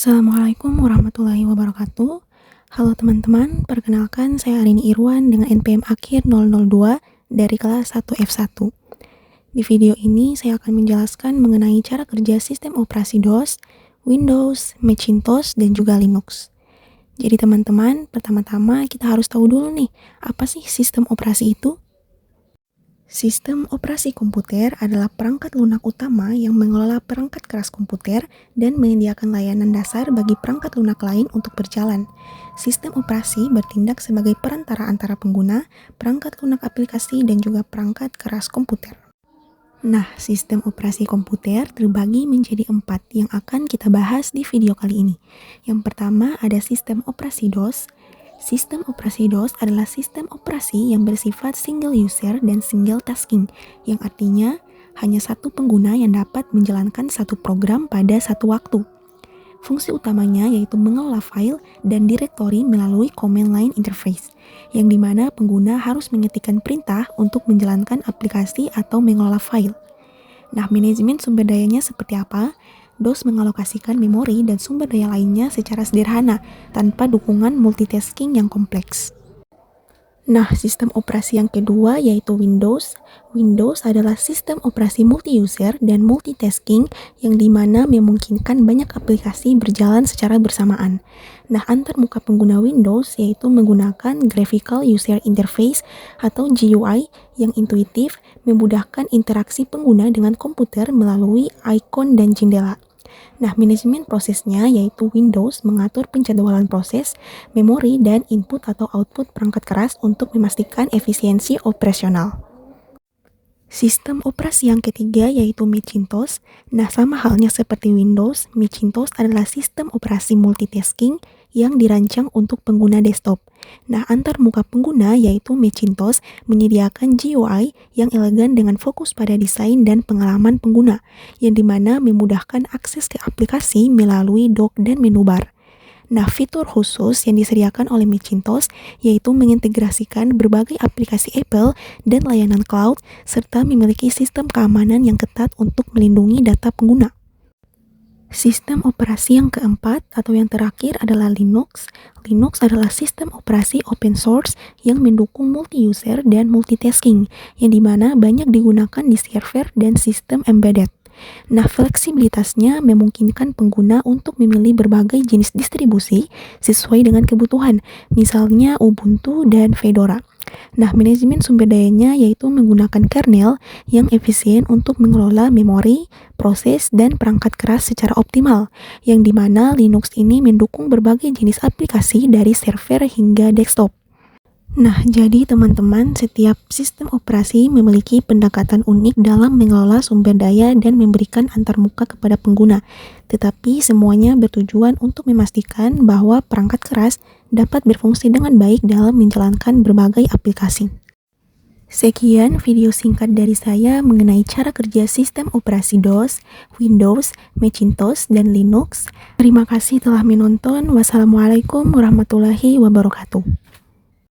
Assalamualaikum warahmatullahi wabarakatuh. Halo teman-teman, perkenalkan saya Arini Irwan dengan NPM akhir 002 dari kelas 1F1. Di video ini saya akan menjelaskan mengenai cara kerja sistem operasi DOS, Windows, Macintosh, dan juga Linux. Jadi teman-teman, pertama-tama kita harus tahu dulu nih, apa sih sistem operasi itu? Sistem operasi komputer adalah perangkat lunak utama yang mengelola perangkat keras komputer dan menyediakan layanan dasar bagi perangkat lunak lain untuk berjalan. Sistem operasi bertindak sebagai perantara antara pengguna, perangkat lunak aplikasi, dan juga perangkat keras komputer. Nah, sistem operasi komputer terbagi menjadi 4 yang akan kita bahas di video kali ini. Yang pertama ada sistem operasi DOS. Sistem operasi DOS adalah sistem operasi yang bersifat single user dan single tasking, yang artinya hanya satu pengguna yang dapat menjalankan satu program pada satu waktu. Fungsi utamanya yaitu mengelola file dan direktori melalui command line interface, yang dimana pengguna harus mengetikkan perintah untuk menjalankan aplikasi atau mengelola file. Nah, manajemen sumber dayanya seperti apa? DOS mengalokasikan memori dan sumber daya lainnya secara sederhana, tanpa dukungan multitasking yang kompleks. Nah, sistem operasi yang kedua yaitu Windows. Windows adalah sistem operasi multi-user dan multitasking yang dimana memungkinkan banyak aplikasi berjalan secara bersamaan. Nah, antar muka pengguna Windows yaitu menggunakan Graphical User Interface atau GUI yang intuitif, memudahkan interaksi pengguna dengan komputer melalui ikon dan jendela. Nah, manajemen prosesnya yaitu Windows mengatur penjadwalan proses, memori, dan input atau output perangkat keras untuk memastikan efisiensi operasional. Sistem operasi yang ketiga yaitu Macintosh. Nah, sama halnya seperti Windows, Macintosh adalah sistem operasi multitasking yang dirancang untuk pengguna desktop. Nah, antar muka pengguna yaitu Macintosh menyediakan GUI yang elegan dengan fokus pada desain dan pengalaman pengguna, yang dimana memudahkan akses ke aplikasi melalui dock dan menu bar. Nah, fitur khusus yang disediakan oleh Macintosh yaitu mengintegrasikan berbagai aplikasi Apple dan layanan cloud, serta memiliki sistem keamanan yang ketat untuk melindungi data pengguna. Sistem operasi yang keempat atau yang terakhir adalah Linux. Linux adalah sistem operasi open source yang mendukung multi-user dan multitasking, yang dimana banyak digunakan di server dan sistem embedded. Nah, fleksibilitasnya memungkinkan pengguna untuk memilih berbagai jenis distribusi sesuai dengan kebutuhan, misalnya Ubuntu dan Fedora. Nah, manajemen sumber dayanya yaitu menggunakan kernel yang efisien untuk mengelola memori, proses, dan perangkat keras secara optimal, yang dimana Linux ini mendukung berbagai jenis aplikasi dari server hingga desktop. Nah, jadi teman-teman, setiap sistem operasi memiliki pendekatan unik dalam mengelola sumber daya dan memberikan antarmuka kepada pengguna. Tetapi semuanya bertujuan untuk memastikan bahwa perangkat keras dapat berfungsi dengan baik dalam menjalankan berbagai aplikasi. Sekian video singkat dari saya mengenai cara kerja sistem operasi DOS, Windows, Macintosh, dan Linux. Terima kasih telah menonton. Wassalamualaikum warahmatullahi wabarakatuh.